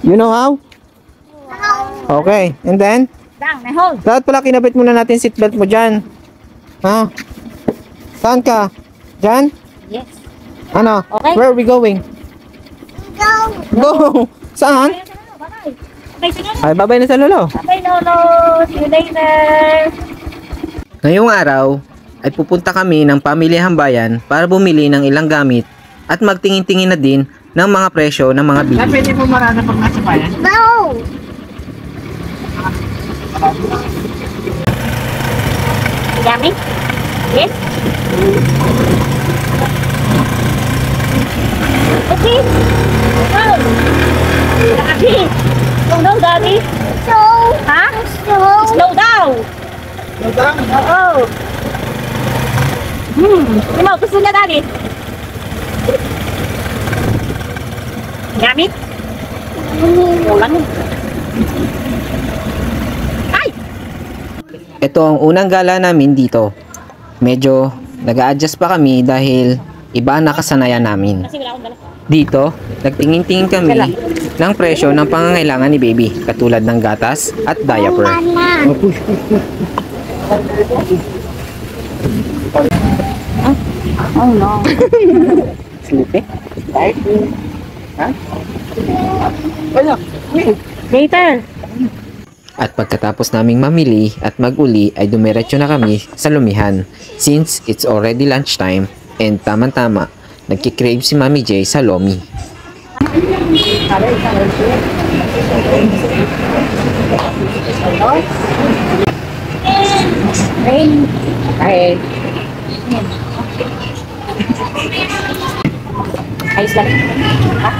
You know how? Okay, and then? Dapat pala kinabit muna natin seatbelt mo dyan. Ha? Saan ka? Dyan? Yes. Ano? Okay. Where are we going? Go! Saan? Ay, babay na sa lolo. Bye, Lolo. See you later. Ngayong araw ay pupunta kami ng pamilihang bayan para bumili ng ilang gamit at magtingin-tingin na din ng mga presyo ng mga bili. Pwede po marana pag nasa bayan? No! Yummy? Yes? Okay. Wow. Daddy. Slow down, Daddy. Slow. Ha? Slow. Slow down. Oo. Ano, gusto niya, Daddy? Yummy? Ulan. Ay! Ito ang unang gala namin dito. Medyo nag-a-adjust pa kami dahil iba ang nakasanayan namin. Kasi wala akong dala. Dito, nagtingin-tingin kami ng presyo ng pangangailangan ni baby, katulad ng gatas at diaper. Oh no. Sleepy? Ha? Wala. Later. At pagkatapos naming mamili at mag-uli ay dumiretso na kami sa lumihan since it's already lunchtime and tama-tama nagkikrave si Mami J sa lomi. Rain. Ay. Ayos lang. Ha?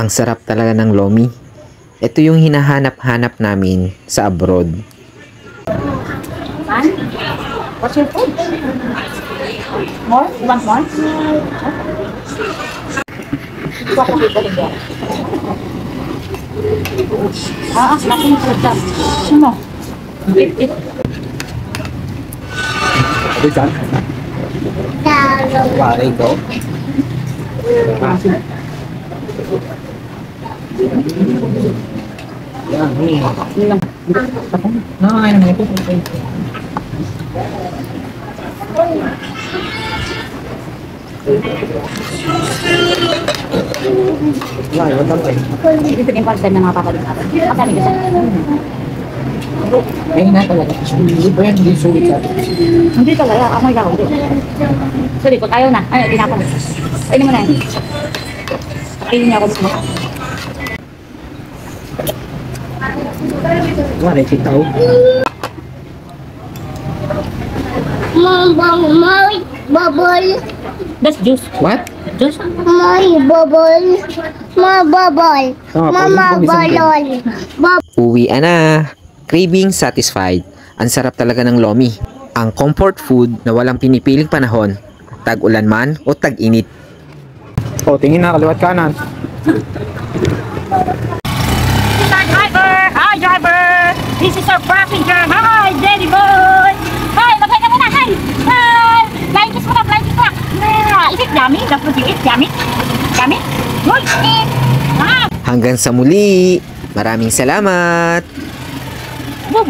Ang sarap talaga ng lomi. Ito yung hinahanap-hanap namin sa abroad. Man, what's your food? More? You want more? Nothing to that. Sino? It. Wari ko. Ito yung concern ng mga papalit natin. Magkano ka siya? Ay na talaga. Hindi ba yan? Hindi sulit sa atin. Hindi talaga. Ako ikaw. Hindi. Sorry, kung ayaw na. Ay, tinapon. Ayun mo na yan. Ayun niya ako gusto mo. Wala, kita ko. My bubble, That's juice. What? Juice? my bubble, my bubble, mama bubble, Uwi na. Craving satisfied. Ang sarap talaga ng lomi. Ang comfort food na walang pinipiling panahon, tag-ulan man o tag-init. O, tingin na, kaliwat kanan. Hi, driver! Hi, driver! This is our passenger. Hi, Daddy boy! Hi, magay ka muna! Hi! Hi! Flying kiss muna, flying kiss muna! Is it yummy? That's what you eat? Yummy? Yummy? Good! Ah! Hanggang sa muli. Maraming salamat. Boom!